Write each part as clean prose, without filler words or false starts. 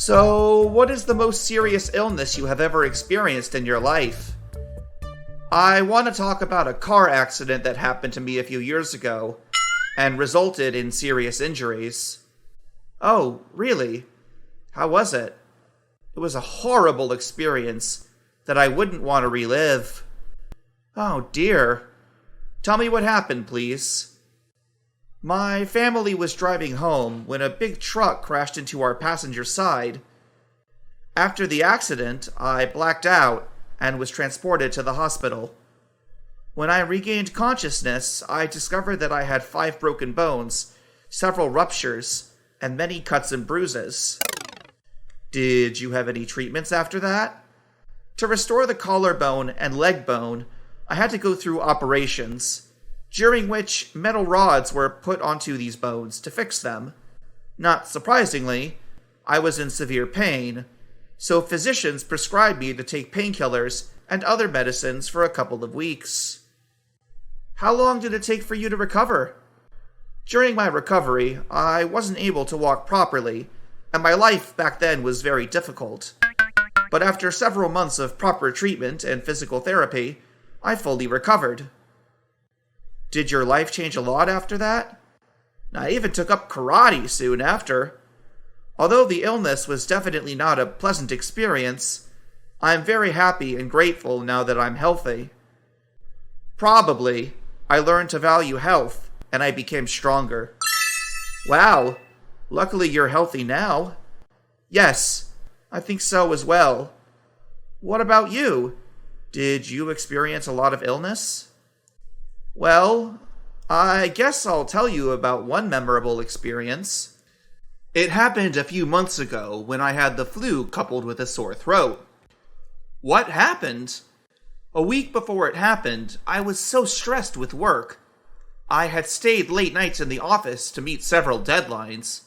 So, what is the most serious illness you have ever experienced in your life? I want to talk about a car accident that happened to me a few years ago and resulted in serious injuries. Oh, really? How was it? It was a horrible experience that I wouldn't want to relive. Oh dear. Tell me what happened, please. My family was driving home when a big truck crashed into our passenger side. After the accident, I blacked out and was transported to the hospital. When I regained consciousness, I discovered that I had 5 broken bones, several ruptures, and many cuts and bruises. Did you have any treatments after that? To restore the collarbone and leg bone, I had to go through operations, during which metal rods were put onto these bones to fix them. Not surprisingly, I was in severe pain, so physicians prescribed me to take painkillers and other medicines for a couple of weeks. How long did it take for you to recover? During my recovery, I wasn't able to walk properly, and my life back then was very difficult. But after several months of proper treatment and physical therapy, I fully recovered. Did your life change a lot after that? I even took up karate soon after. Although the illness was definitely not a pleasant experience, I'm very happy and grateful now that I'm healthy. Probably, I learned to value health, and I became stronger. Wow, luckily you're healthy now. Yes, I think so as well. What about you? Did you experience a lot of illness? Well, I guess I'll tell you about one memorable experience. It happened a few months ago when I had the flu coupled with a sore throat. What happened? A week before it happened, I was so stressed with work. I had stayed late nights in the office to meet several deadlines.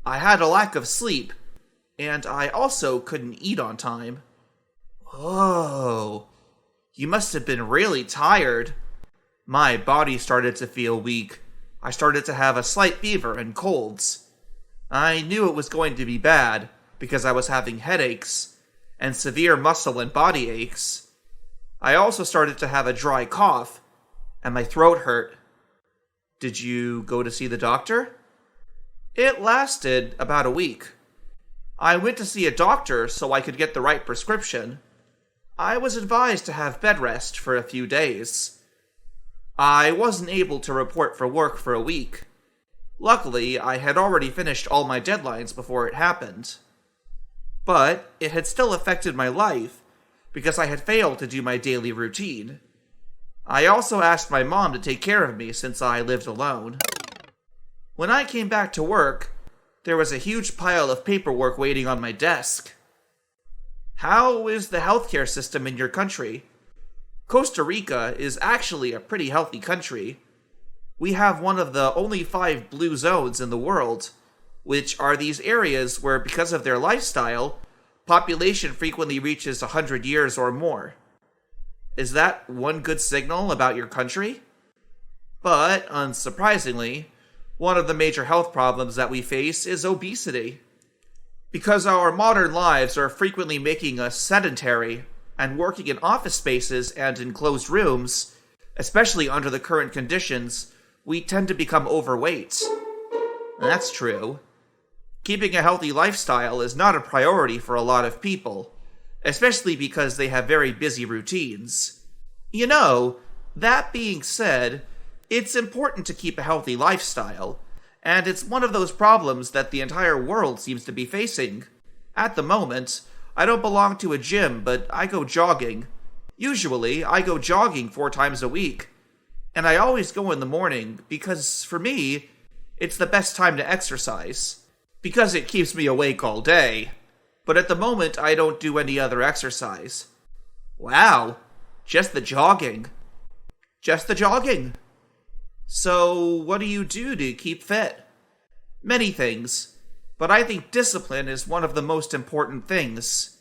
I had a lack of sleep, and I also couldn't eat on time. Oh, you must have been really tired. My body started to feel weak. I started to have a slight fever and colds. I knew it was going to be bad because I was having headaches and severe muscle and body aches. I also started to have a dry cough, and my throat hurt. Did you go to see the doctor? It lasted about a week. I went to see a doctor so I could get the right prescription. I was advised to have bed rest for a few days. I wasn't able to report for work for a week. Luckily, I had already finished all my deadlines before it happened. But it had still affected my life because I had failed to do my daily routine. I also asked my mom to take care of me since I lived alone. When I came back to work, there was a huge pile of paperwork waiting on my desk. How is the healthcare system in your country? Costa Rica is actually a pretty healthy country. We have one of the only 5 blue zones in the world, which are these areas where, because of their lifestyle, population frequently reaches 100 years or more. Is that one good signal about your country? But, unsurprisingly, one of the major health problems that we face is obesity. Because our modern lives are frequently making us sedentary and working in office spaces and in closed rooms, especially under the current conditions, we tend to become overweight. That's true. Keeping a healthy lifestyle is not a priority for a lot of people, especially because they have very busy routines. You know, that being said, it's important to keep a healthy lifestyle, and it's one of those problems that the entire world seems to be facing. At the moment, I don't belong to a gym, but I go jogging. Usually, I go jogging 4 times a week. And I always go in the morning because, for me, it's the best time to exercise. Because it keeps me awake all day. But at the moment, I don't do any other exercise. Wow, just the jogging. Just the jogging. So, what do you do to keep fit? Many things. But I think discipline is one of the most important things.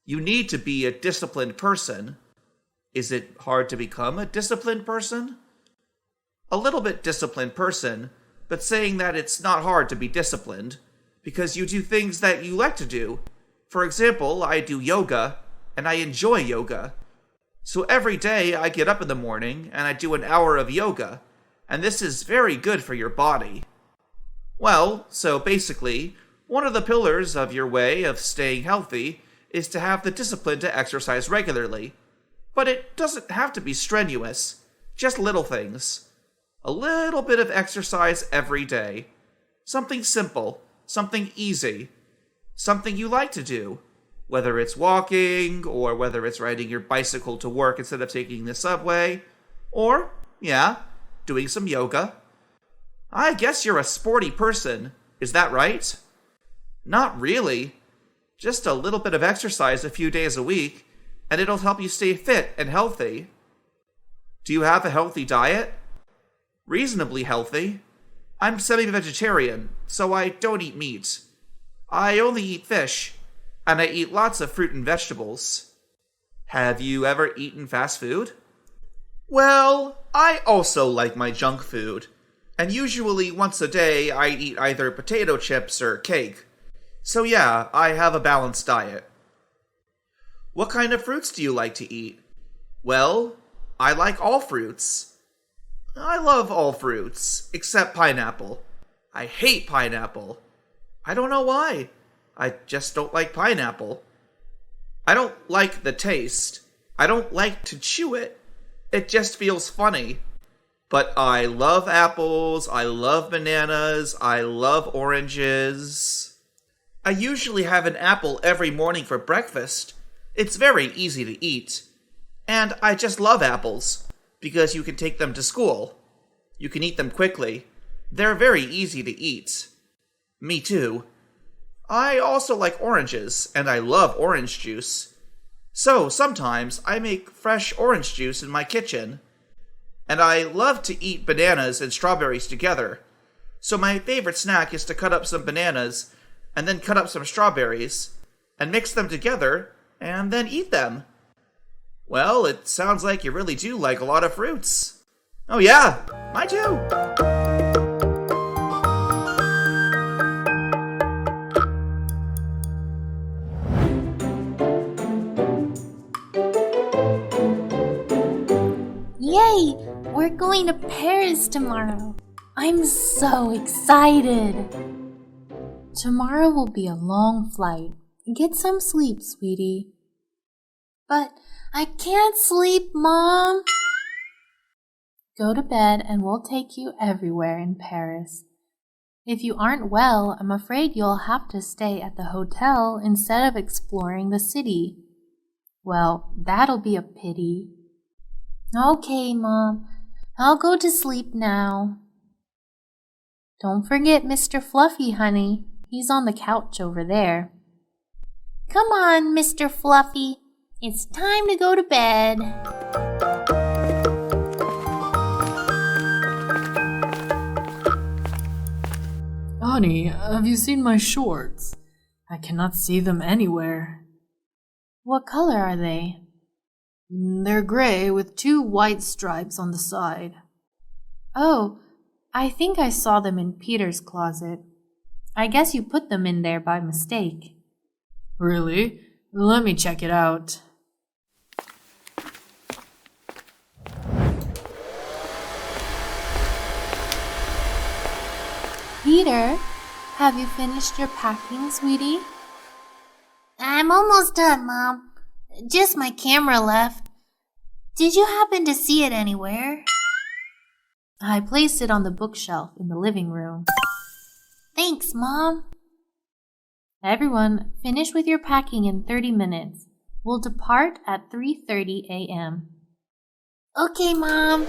You need to be a disciplined person. Is it hard to become a disciplined person? A little bit disciplined person, but saying that it's not hard to be disciplined, because you do things that you like to do. For example, I do yoga, and I enjoy yoga. So every day I get up in the morning and I do an hour of yoga, and this is very good for your body. Well, so basically, one of the pillars of your way of staying healthy is to have the discipline to exercise regularly. But it doesn't have to be strenuous, just little things. A little bit of exercise every day. Something simple, something easy, something you like to do. Whether it's walking, or whether it's riding your bicycle to work instead of taking the subway, or, doing some yoga. I guess you're a sporty person, is that right? Not really. Just a little bit of exercise a few days a week, and it'll help you stay fit and healthy. Do you have a healthy diet? Reasonably healthy. I'm semi-vegetarian, so I don't eat meat. I only eat fish. And I eat lots of fruit and vegetables. Have you ever eaten fast food? Well, I also like my junk food. And usually once a day I eat either potato chips or cake. So yeah, I have a balanced diet. What kind of fruits do you like to eat? Well, I like all fruits. I love all fruits, except pineapple. I hate pineapple. I don't know why. I just don't like pineapple. I don't like the taste. I don't like to chew it. It just feels funny. But I love apples, I love bananas, I love oranges. I usually have an apple every morning for breakfast. It's very easy to eat. And I just love apples, because you can take them to school. You can eat them quickly. They're very easy to eat. Me too. I also like oranges, and I love orange juice. So sometimes I make fresh orange juice in my kitchen. And I love to eat bananas and strawberries together. So my favorite snack is to cut up some bananas, and then cut up some strawberries, and mix them together, and then eat them. Well, it sounds like you really do like a lot of fruits. Oh yeah, I do. Yay! We're going to Paris tomorrow. I'm so excited. Tomorrow will be a long flight. Get some sleep, sweetie. But I can't sleep, Mom. Go to bed and we'll take you everywhere in Paris. If you aren't well, I'm afraid you'll have to stay at the hotel instead of exploring the city. Well, that'll be a pity. Okay, Mom. I'll go to sleep now. Don't forget Mr. Fluffy, honey. He's on the couch over there. Come on, Mr. Fluffy. It's time to go to bed. Honey, have you seen my shorts? I cannot see them anywhere. What color are they? They're gray with 2 white stripes on the side. Oh, I think I saw them in Peter's closet. I guess you put them in there by mistake. Really? Let me check it out. Peter, have you finished your packing, sweetie? I'm almost done, Mom. Just my camera left. Did you happen to see it anywhere? I placed it on the bookshelf in the living room. Thanks, Mom. Everyone, finish with your packing in 30 minutes. We'll depart at 3:30 a.m. Okay, Mom.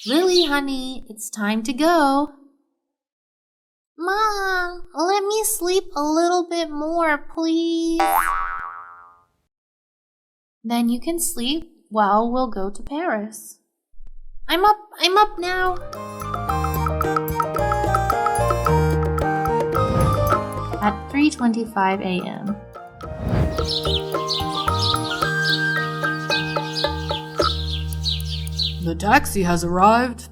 Lily, honey, it's time to go. Mom, let me sleep a little bit more, please. Then you can sleep while we'll go to Paris. I'm up now. At 3:25 a.m. The taxi has arrived.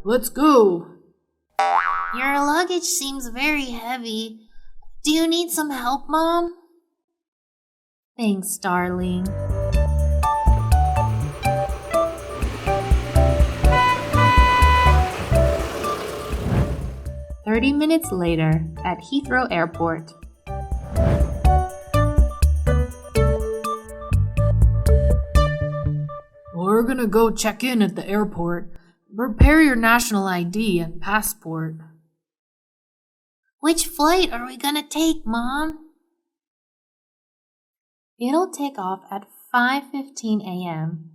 Let's go. Your luggage seems very heavy. Do you need some help, Mom? Thanks, darling. "30 minutes later at Heathrow Airport. We're gonna go check in at the airport. Prepare your national ID and passport. Which flight are we gonna take, Mom? It'll take off at 5:15 a.m.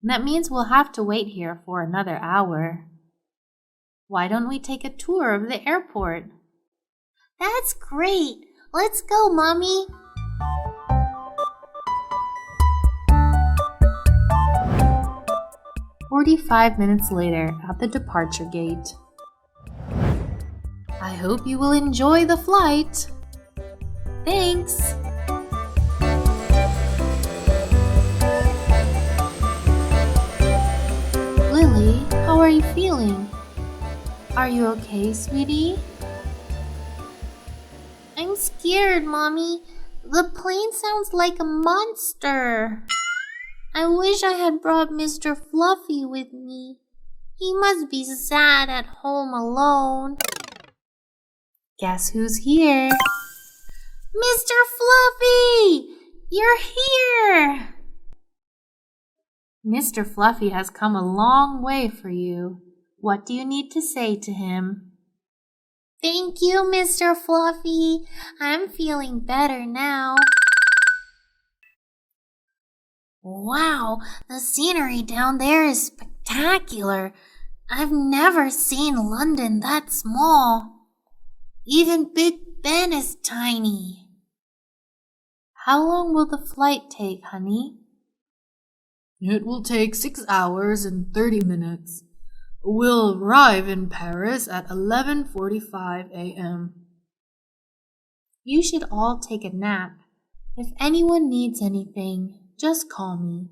That means we'll have to wait here for another hour. Why don't we take a tour of the airport?" That's great. Let's go, Mommy. "45 minutes later at the departure gate. I hope you will enjoy the flight. Thanks. Lily, how are you feeling? Are you okay, sweetie? I'm scared, Mommy. The plane sounds like a monster. I wish I had brought Mr. Fluffy with me. He must be sad at home alone. Guess who's here? Mr. Fluffy! You're here! Mr. Fluffy has come a long way for you. What do you need to say to him? Thank you, Mr. Fluffy. I'm feeling better now. Wow, the scenery down there is spectacular. I've never seen London that small. Even Big Ben is tiny. How long will the flight take, honey? It will take 6 hours and 30 minutes. We'll arrive in Paris at 11:45 a.m. You should all take a nap. If anyone needs anything, just call me.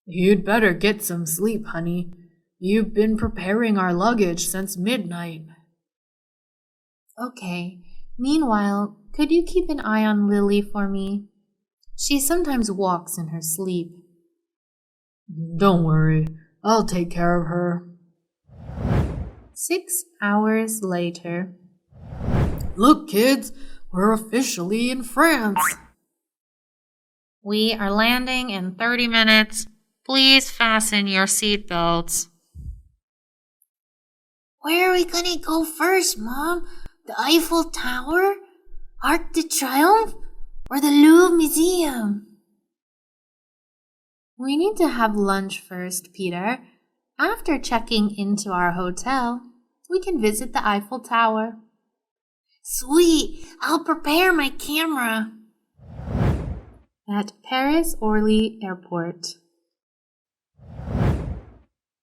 You'd better get some sleep, honey. You've been preparing our luggage since midnight. Okay. Meanwhile, could you keep an eye on Lily for me? She sometimes walks in her sleep. Don't worry. I'll take care of her. 6 hours later. Look, kids, we're officially in France. We are landing in 30 minutes. Please fasten your seatbelts. Where are we gonna go first, Mom? The Eiffel Tower? Arc de Triomphe? Or the Louvre Museum? We need to have lunch first, Peter. After checking into our hotel, we can visit the Eiffel Tower. Sweet! I'll prepare my camera. At Paris Orly Airport.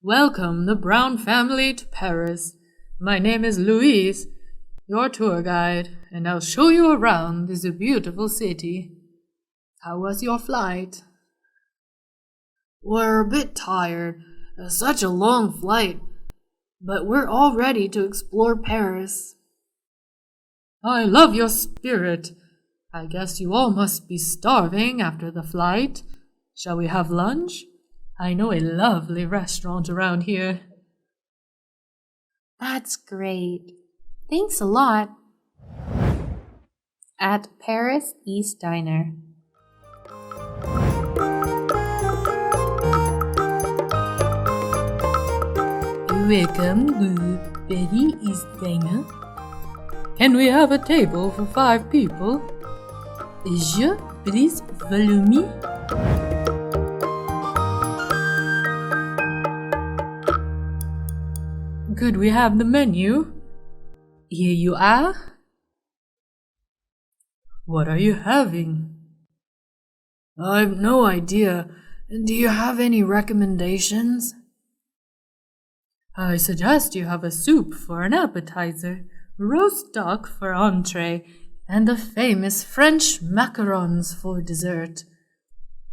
Welcome the Brown family to Paris. My name is Louise, your tour guide, and I'll show you around this beautiful city. How was your flight? We're a bit tired. Such a long flight. But we're all ready to explore Paris. I love your spirit. I guess you all must be starving after the flight. Shall we have lunch? I know a lovely restaurant around here. That's great. Thanks a lot. At Paris East Diner. Welcome to Paris East Diner. Can we have a table for 5 people? Je, please follow me. Could we have the menu? Here you are. What are you having? I've no idea. Do you have any recommendations? I suggest you have a soup for an appetizer, roast duck for entree, and the famous French macarons for dessert.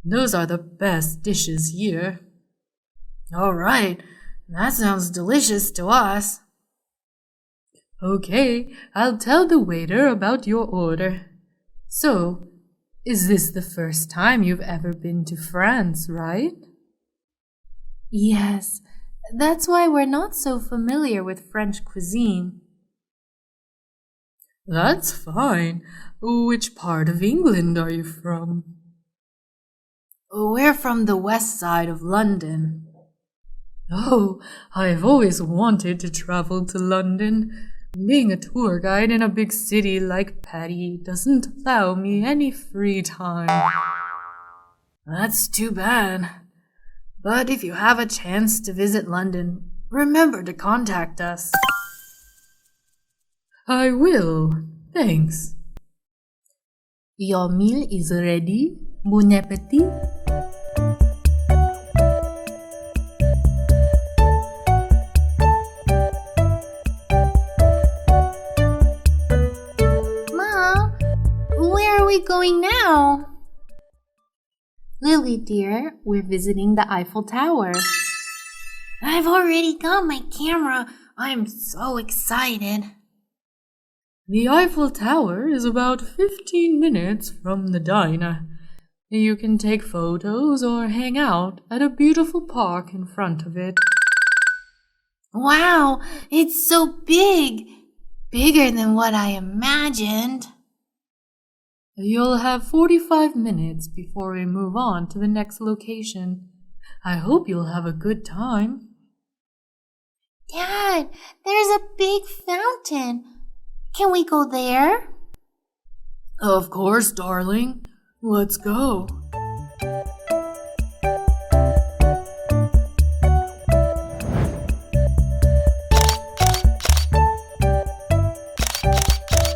Those are the best dishes here. All right, that sounds delicious to us. Okay, I'll tell the waiter about your order. So, is this the first time you've ever been to France, right? Yes, that's why we're not so familiar with French cuisine. That's fine. Which part of England are you from? We're from the west side of London. Oh, I've always wanted to travel to London. Being a tour guide in a big city like Paris doesn't allow me any free time. That's too bad. But if you have a chance to visit London, remember to contact us. I will. Thanks. Your meal is ready. Bon appetit. Mom, where are we going now? Lily, dear, we're visiting the Eiffel Tower. I've already got my camera. I'm so excited. The Eiffel Tower is about 15 minutes from the diner. You can take photos or hang out at a beautiful park in front of it. Wow, it's so big. Bigger than what I imagined. You'll have 45 minutes before we move on to the next location. I hope you'll have a good time. Dad, there's a big fountain. Can we go there? Of course, darling. Let's go.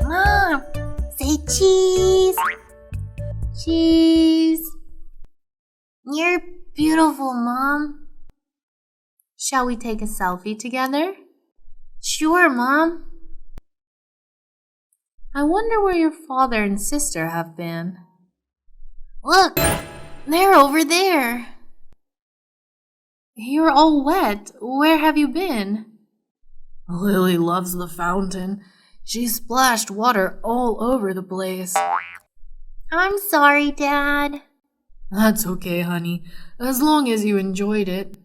Mom, say cheese. Cheese. You're beautiful, Mom. Shall we take a selfie together? Sure, Mom. I wonder where your father and sister have been. Look, they're over there. You're all wet. Where have you been? Lily loves the fountain. She splashed water all over the place. I'm sorry, Dad. That's okay, honey, as long as you enjoyed it.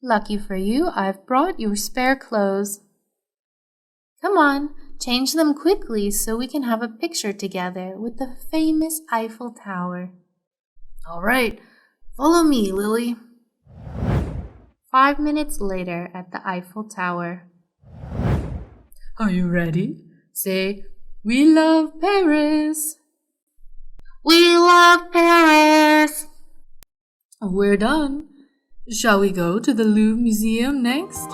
Lucky for you, I've brought your spare clothes. Come on, change them quickly so we can have a picture together with the famous Eiffel Tower. All right, follow me, Lily. 5 minutes later at the Eiffel Tower. Are you ready? Say, "We love Paris." We love Paris. We're done. Shall we go to the Louvre Museum next?